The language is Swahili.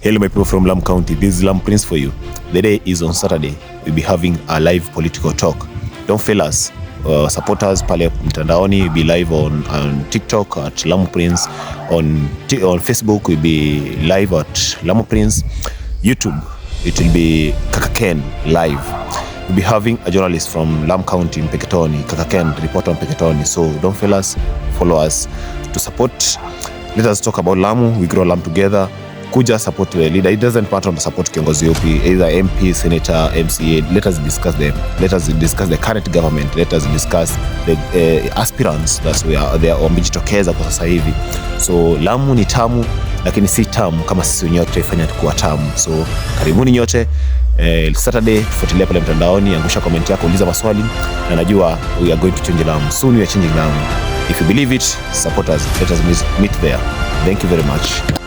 Hello my people from Lamu County, this is Lamu Prince for you. The day is on Saturday. We'll be having a live political talk. Don't fail us. Support us pale mtandaoni. We'll be live on TikTok at Lamu Prince. On Facebook we'll be live at Lamu Prince. YouTube it will be Kaka Ken live. We'll be having a journalist from Lamu County in Mpeketoni, Kaka Ken, reporter on Mpeketoni. So don't fail us, follow us to support. Let us talk about Lamu. We grow Lamu together. Kuja support the leader. It doesn't matter to support kiongozi yupi, either MP, senator, MCA. Let us discuss them. Let us discuss the current government. Let us discuss the aspirants that they are wamejitokeza kwa sasa hivi. So Lamu ni tamu, lakini si tamu kama sisi wenyewe tutaifanya kuwa tamu. So karibuni nyote. Saturday tufuatilia pale mtandaoni, angusha comment yako, uliza maswali, na najua we are going to change Lamu. Soon we are changing Lamu. If you believe it, support us. Let us meet there. Thank you very much.